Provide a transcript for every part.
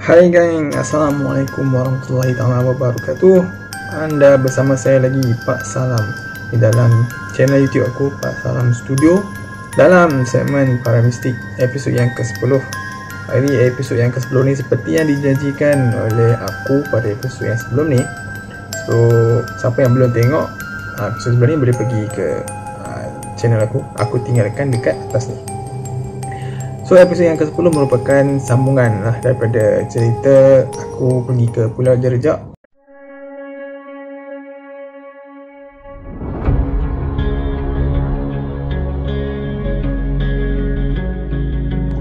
Hai gang, Assalamualaikum warahmatullahi wabarakatuh. Anda bersama saya lagi, Pak Salam, di dalam channel YouTube aku, Pak Salam Studio, dalam segmen Para Mistik episod yang ke-10. Hari episod yang ke-10 ni seperti yang dijanjikan oleh aku pada episod yang sebelum ni. So, siapa yang belum tengok episod sebelum ni boleh pergi ke channel aku tinggalkan dekat atas ni. So episod yang ke-10 merupakan sambungan lah daripada cerita aku pergi ke Pulau Jerjak.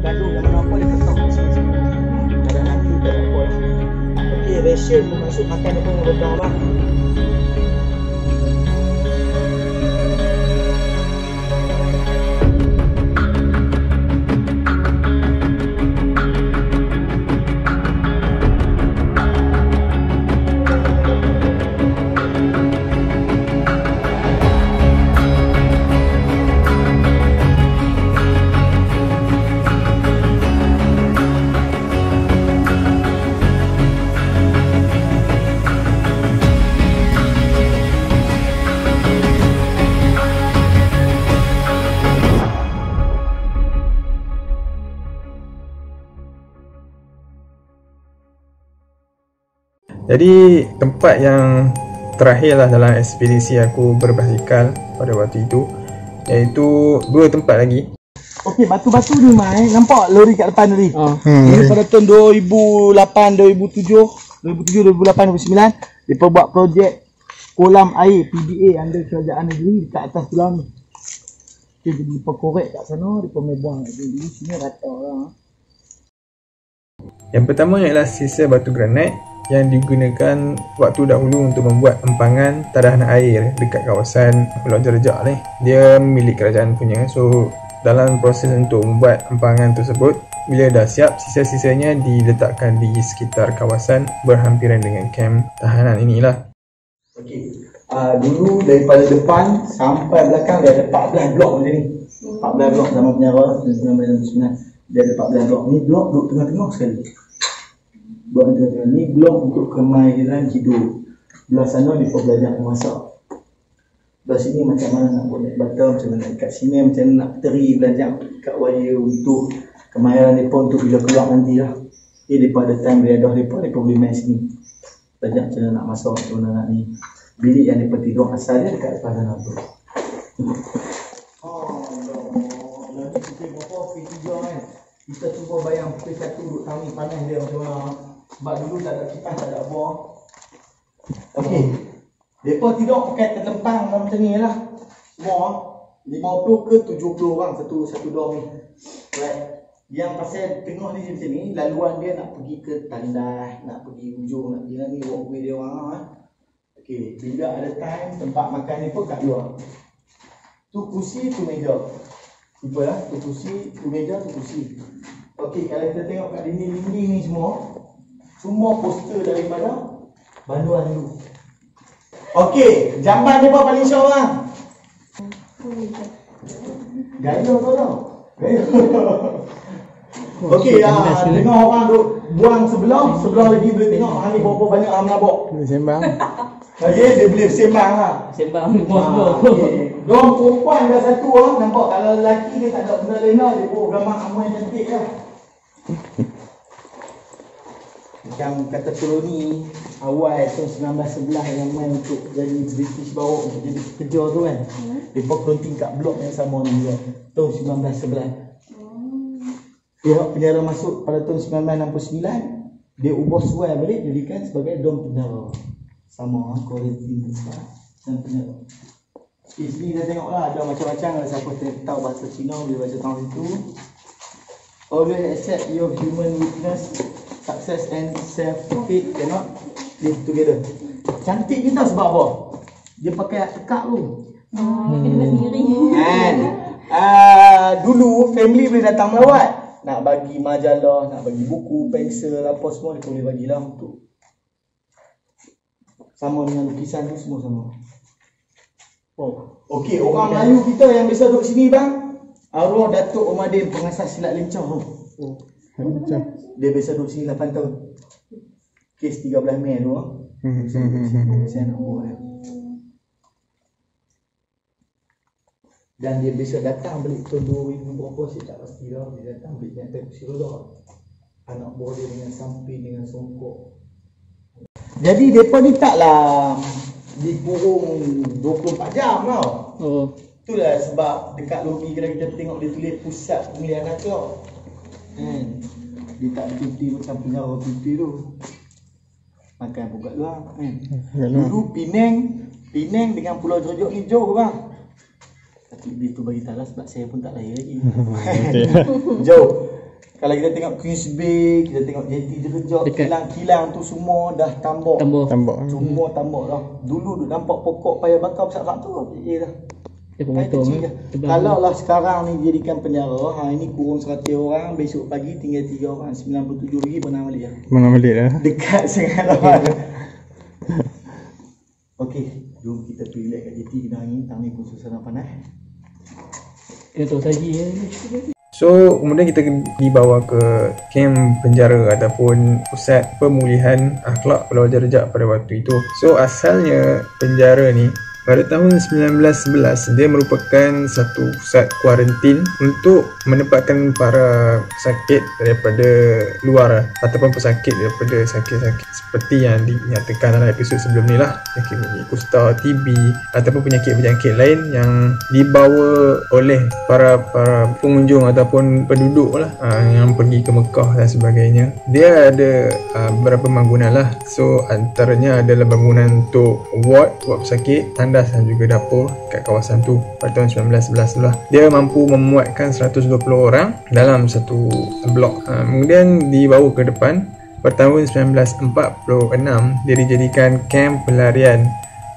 Gaduh yang mana apa dia ketok semua. Ada hantu tak apa lah. Okey, ration masuk makan apa yang betul bang. Jadi tempat yang terakhir lah dalam ekspedisi aku berbasikal pada waktu itu, iaitu dua tempat lagi. Okey, batu-batu ni mai nampak lori kat depan tadi. Ini pada tahun 2008, 2007, 2008, 2009 depa buat projek kolam air PDA under kerajaan negeri dekat atas pulau ni. Okey, jadi depa korek kat sana, depa mai buang kat sini rata lah. Yang pertama ialah sisa batu granit yang digunakan waktu dahulu untuk membuat empangan tadahan air dekat kawasan Pulau Jerjak ni. Dia milik kerajaan punya. So dalam proses untuk membuat empangan tersebut, bila dah siap, sisa-sisanya diletakkan di sekitar kawasan berhampiran dengan kem tahanan inilah. Okey. Dulu daripada depan sampai belakang dia ada 14 blok macam ni. 14 blok zaman penjara 1999. Dia ada 14 blok. Ni blok duduk tengah-tengah sekali. Blok tengah-tengah ni blok untuk kemahiran hidup. Belah sana dia belajar memasak. Belah sini macam mana nak buat naik bata, macam mana nak ikat sini, macam mana nak teri, belajar ikat wire untuk kemahiran mereka untuk bila keluar nanti lah. Okay, mereka ada time riadah mereka boleh main sini. Belajar macam mana nak masak, macam mana nak ni. Bilik yang mereka tidur asal dia dekat depan sana tu. Nanti kita berapa P3 kan. Kita cuba bayang P1 duduk tangi panas dia macam mana. Sebab dulu tak ada kipas, tak ada apa. Okey. Mereka tidur pakai terlempang macam ni lah. Semua 50 ke 70 orang satu dorm ni. Right. Yang pasal tengah ni macam ni, laluan dia nak pergi ke tandas, nak pergi ujung, nak pergi ni walkway dia orang lah. Okey, bila ada time tempat makan ni pun kat luar. Tu kursi, tu meja. Simple lah, tu kursi, tu meja, tu kursi. Okey, kalau kita tengok kat dinding-dinding ni semua poster daripada banduan dulu. Okey, jamban ni apa paling syok orang? Gaya tu tau. Gaya. Okey, tengok orang duk buang sebelah lagi boleh tengok hang ni berapa banyak hang menabok. Boleh sembang. Okey, dia boleh sembang lah. Sembang bos. Dorang perempuan dah satu orang, nampak kalau lelaki dia tak ada benda lain lah, dia bawa gambar amuan cantik lah. Macam kata koloni awal tahun 1911 yang main untuk jadi British bawa untuk jadi pekerja tu kan. Mereka keronting kat blok yang sama ni juga. Tahun 1911. Pihak penjara masuk pada tahun 1969, dia ubah suai balik jadikan sebagai dom penjara. Sama kualiti besar dan penjara. Okay, sini kita tengoklah ada macam-macam. Kalau siapa tahu bahasa Cina boleh baca tahun itu. Always accept your human weakness, success and self-defeat cannot live together. Cantik ni tau sebab apa? Dia pakai tekak tu. Kena buat sendiri. Kan? Dulu family boleh datang melawat. Nak bagi majalah, nak bagi buku, pensel, apa semua dia boleh bagilah untuk. Sama dengan lukisan tu semua sama. Oh, okey, orang Melayu kita yang biasa duduk sini bang, arwah Datuk Omadin pengasas silat lincah tu. Macam. Dia biasa duduk sini 8 tahun. Kes 13 Mei tu. Biasa duduk sini. Saya nak buat dia. Dan dia biasa datang balik tahun 2000 berapa saya tak pasti lah. Dia datang balik dengan time kursi roda. Anak buah dia dengan samping, dengan songkok. Jadi mereka ni taklah dikurung 24 jam tau. Oh. Itulah sebab dekat lobi kalau kita tengok dia tulis pusat pemulihan akhlak. Dia tak berhenti macam penjara putih tu. Makan pun kat luar kan. Dulu Penang dengan Pulau Jerjok ni jauh bang. Tapi dia tu bagi tahu sebab saya pun tak lahir lagi. Jauh. Kalau kita tengok Queens Bay, kita tengok Jeti Jerjok, kilang-kilang tu semua dah tambak. Semua tambak dah. Dulu duk nampak pokok paya bakar besar-besar tu. Ya dah. Kalau lah sekarang ni jadikan penjara, ini kurung 100 orang, besok pagi tinggal 3 orang, 97 lagi pernah balik lah. Mana balik dah. Dekat sangat lah. Okey, jom kita pergi relax kat JT kena angin, tang ni pun suasana panas. Itu saja ya. So kemudian kita dibawa ke kem penjara ataupun pusat pemulihan akhlak Pulau Jerjak pada waktu itu. So asalnya penjara ni pada tahun 1911 dia merupakan satu pusat kuarantin untuk menempatkan para pesakit daripada luar ataupun pesakit daripada sakit-sakit seperti yang dinyatakan dalam episod sebelum ni lah, penyakit kusta, TB ataupun penyakit-penyakit lain yang dibawa oleh para pengunjung ataupun penduduk lah yang pergi ke Mekah dan sebagainya. Dia ada beberapa bangunan lah. So antaranya adalah bangunan untuk ward pesakit, tandas dan juga dapur kat kawasan tu pada tahun 1911 tu lah. Dia mampu memuatkan 120 orang dalam satu blok. Kemudian dibawa ke depan pada tahun 1946 dia dijadikan kamp pelarian,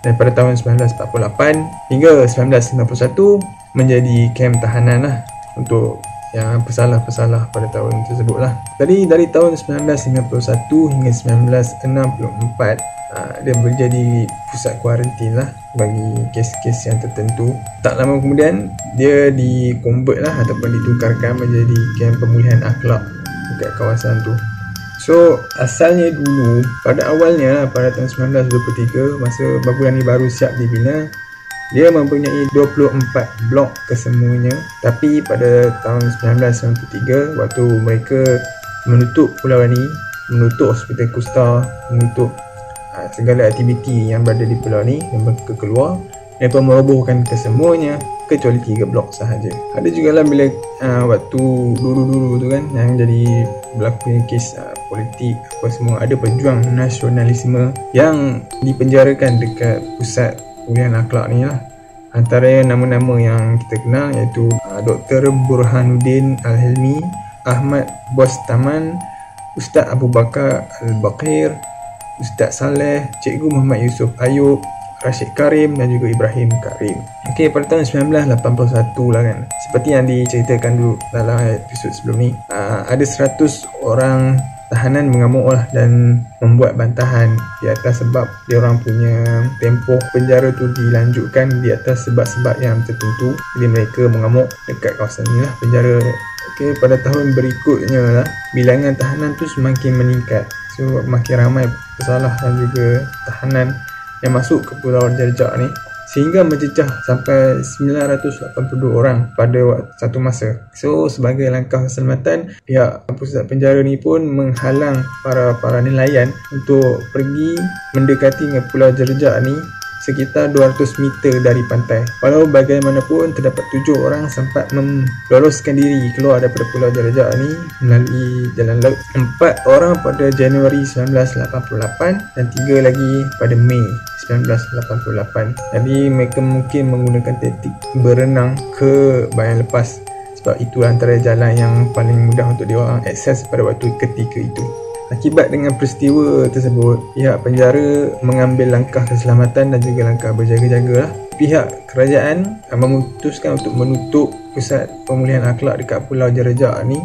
dan pada tahun 1948 hingga 1991 menjadi kamp tahanan lah untuk yang pesalah-pesalah pada tahun tersebut lah. Jadi dari tahun 1951 hingga 1964 dia menjadi pusat kuarantin lah bagi kes-kes yang tertentu. Tak lama kemudian dia di-convert lah ataupun ditukarkan menjadi kamp pemulihan akhlak dekat kawasan tu. So asalnya dulu pada awalnya lah, pada tahun 1923 masa bangunan ni baru siap dibina, dia mempunyai 24 blok kesemuanya. Tapi pada tahun 1993 waktu mereka menutup pulau ni, menutup hospital kusta, menutup segala aktiviti yang berada di pulau ni dan mereka keluar, mereka merobohkan kesemuanya kecuali 3 blok sahaja. Ada juga lah bila waktu dulu-dulu tu kan yang jadi berlakunya kes politik apa semua, ada pejuang nasionalisme yang dipenjarakan dekat pusat pemulihan akhlak ni lah. Antara nama-nama yang kita kenal iaitu Dr. Burhanuddin Al-Hilmi, Ahmad Bostaman, Ustaz Abu Bakar Al-Baqir, Ustaz Saleh, Cikgu Muhammad Yusuf Ayub, Rashid Karim dan juga Ibrahim Karim. Okey, pada tahun 1981 lah kan, seperti yang diceritakan dulu dalam episod sebelum ni, ada 100 orang tahanan mengamuk lah dan membuat bantahan di atas sebab dia orang punya tempoh penjara tu dilanjutkan di atas sebab-sebab yang tertentu. Jadi mereka mengamuk dekat kawasan ni lah, penjara. Okey, pada tahun berikutnya lah bilangan tahanan tu semakin meningkat. So makin ramai pesalah dan juga tahanan yang masuk ke Pulau Jerjak ni, sehingga mencecah sampai 982 orang pada satu masa. So sebagai langkah keselamatan, pihak pusat penjara ni pun menghalang para nelayan untuk pergi mendekati dengan Pulau Jerjak ni sekitar 200 meter dari pantai. Walau bagaimanapun terdapat 7 orang sempat meloloskan diri keluar daripada Pulau Jerjak ni melalui jalan laut. 4 orang pada Januari 1988 dan 3 lagi pada Mei 1988. Jadi mereka mungkin menggunakan taktik berenang ke bayan lepas sebab itu antara jalan yang paling mudah untuk diorang akses pada waktu ketika itu. Akibat dengan peristiwa tersebut, pihak penjara mengambil langkah keselamatan dan juga langkah berjaga-jaga lah. Pihak kerajaan memutuskan untuk menutup pusat pemulihan akhlak dekat Pulau Jerjak ni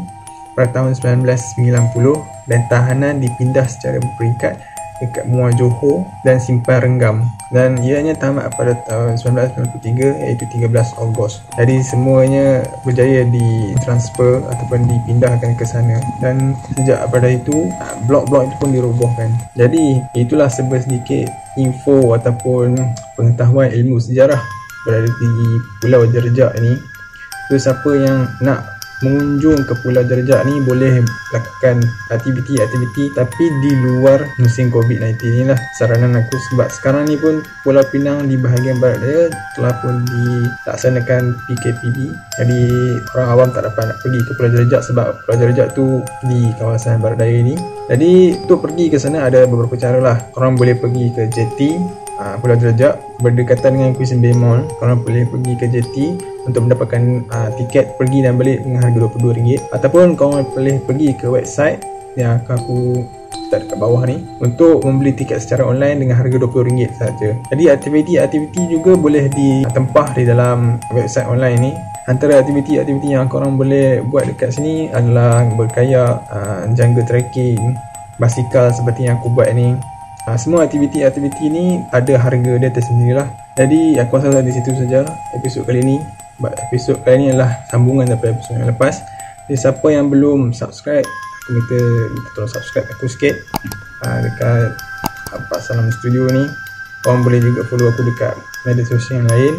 pada tahun 1990 dan tahanan dipindah secara berperingkat dekat Muar Johor dan Simpang Renggam, dan ianya tamat pada tahun 1993 iaitu 13 Ogos. Jadi semuanya berjaya ditransfer ataupun dipindahkan ke sana, dan sejak pada itu blok-blok itu pun dirobohkan. Jadi itulah sedikit info ataupun pengetahuan ilmu sejarah berada di Pulau Jerjak ni. So siapa yang nak mengunjung ke Pulau Jerjak ni boleh lakukan aktiviti-aktiviti tapi di luar musim COVID-19 ni lah saranan aku, sebab sekarang ni pun Pulau Pinang di bahagian barat daya telah pun dilaksanakan PKPB. Jadi orang awam tak dapat nak pergi ke Pulau Jerjak sebab Pulau Jerjak tu di kawasan barat daya ni. Jadi untuk pergi ke sana ada beberapa cara lah. Korang boleh pergi ke JT Pulau Jerjak berdekatan dengan Queensland Mall. Korang boleh pergi ke JT untuk mendapatkan tiket pergi dan balik dengan harga RM22, ataupun korang boleh pergi ke website yang akan aku letak dekat bawah ni untuk membeli tiket secara online dengan harga RM20 sahaja. Jadi aktiviti-aktiviti juga boleh ditempah di dalam website online ni. Antara aktiviti-aktiviti yang korang boleh buat dekat sini adalah berkayak, jungle trekking, basikal seperti yang aku buat ni. Semua aktiviti-aktiviti ni ada harga dia tersendirilah. Jadi aku rasa di situ saja episod kali ni. Episod kali ni adalah sambungan daripada episod yang lepas. Jadi siapa yang belum subscribe, aku minta tolong subscribe aku sikit dekat Pak Salam Studio ni. Korang boleh juga follow aku dekat media sosial yang lain,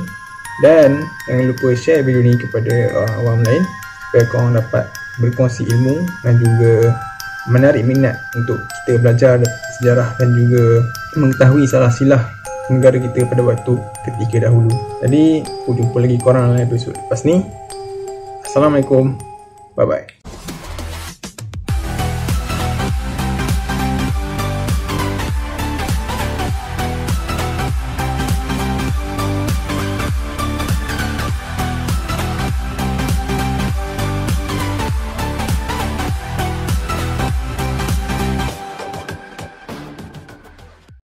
dan jangan lupa share video ni kepada orang awam lain supaya korang dapat berkongsi ilmu dan juga menarik minat untuk kita belajar sejarah dan juga mengetahui salah silah negara kita pada waktu ketika dahulu. Jadi aku jumpa lagi korang dalam episod lepas ni. Assalamualaikum, bye bye.